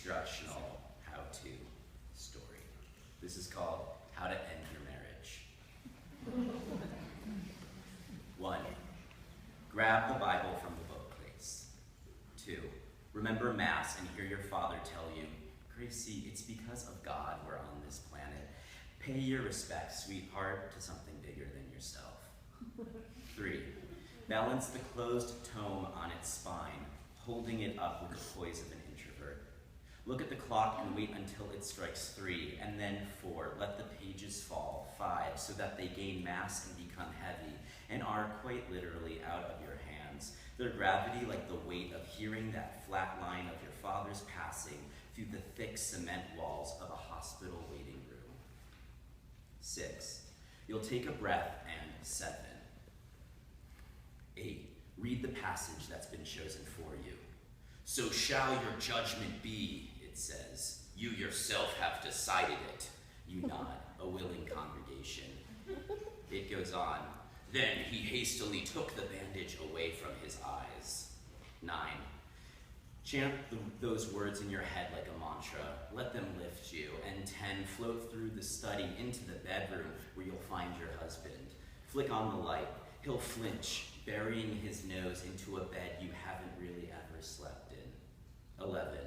instructional how-to story. This is called How to End Your Marriage. 1. Grab the Bible from the bookcase. 2. Remember Mass and hear your father tell you, Gracie, it's because of God we're on this planet. Pay your respects, sweetheart, to something bigger than yourself. 3. Balance the closed tome on its spine, holding it up with the poise of an introvert. Look at the clock and wait until it strikes 3, and then 4. Let the pages fall. 5, so that they gain mass and become heavy, and are quite literally out of your hands. Their gravity like the weight of hearing that flat line of your father's passing through the thick cement walls of a hospital waiting room. 6. You'll take a breath and 7. 8. Read the passage that's been chosen for you. So shall your judgment be, it says. You yourself have decided it. You nod, a willing congregation. It goes on. Then he hastily took the bandage away from his eyes. 9. Chant those words in your head like a mantra. Let them lift you. And 10. Float through the study into the bedroom where you'll find your husband. Flick on the light. He'll flinch, burying his nose into a bed you haven't really ever slept in. 11.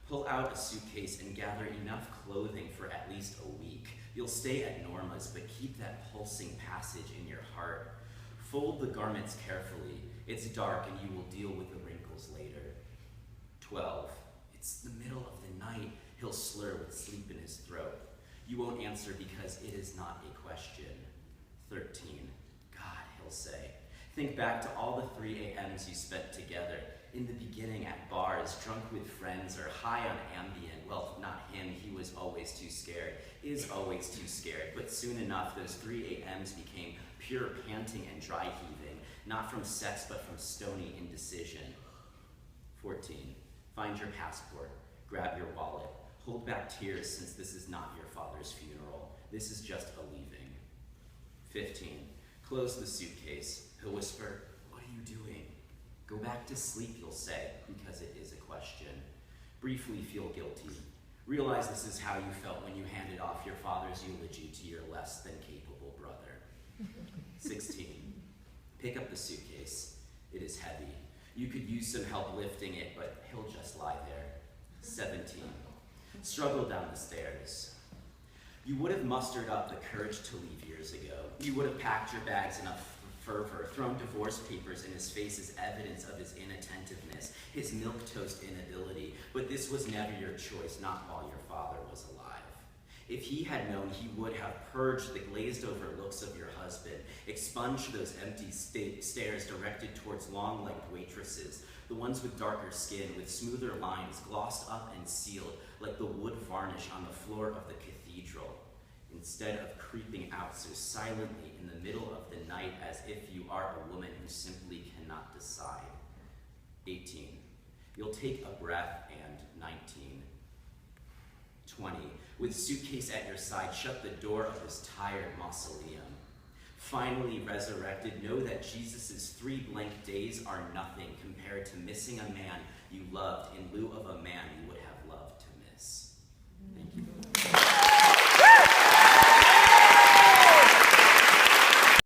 Pull out a suitcase and gather enough clothing for at least a week. You'll stay at Norma's, but keep that pulsing passage in your heart. Fold the garments carefully. It's dark and you will deal with the wrinkles later. 12. It's the middle of the night. He'll slur with sleep in his throat. You won't answer because it is not a question. 13. God, he'll say. Think back to all the 3 a.m.s you spent together. In the beginning at bars, drunk with friends, or high on Ambien. Well, not him, he was always too scared. Is always too scared. But soon enough, those 3 a.m.s became pure panting and dry heaving. Not from sex, but from stony indecision. 14. Find your passport. Grab your wallet. Hold back tears since this is not your father's funeral. This is just a leaving. 15. Close the suitcase. He'll whisper, what are you doing? Go back to sleep, you'll say, because it is a question. Briefly feel guilty. Realize this is how you felt when you handed off your father's eulogy to your less than capable brother. 16. Pick up the suitcase. It is heavy. You could use some help lifting it, but he'll just lie there. 17. Struggle down the stairs. You would have mustered up the courage to leave years ago. You would have packed your bags enough fervor, thrown divorce papers in his face as evidence of his inattentiveness, his milquetoast inability, but this was never your choice, not while your father was alive. If he had known, he would have purged the glazed-over looks of your husband, expunged those empty stares directed towards long-legged waitresses, the ones with darker skin, with smoother lines, glossed up and sealed, like the wood varnish on the floor of the cathedral, instead of creeping out so silently in the middle of the night as if you are a woman who simply cannot decide. 18. You'll take a breath, and 19. 20. With suitcase at your side, shut the door of this tired mausoleum. Finally resurrected, know that Jesus' 3 blank days are nothing compared to missing a man you loved in lieu of a man you would have loved to miss. Thank you.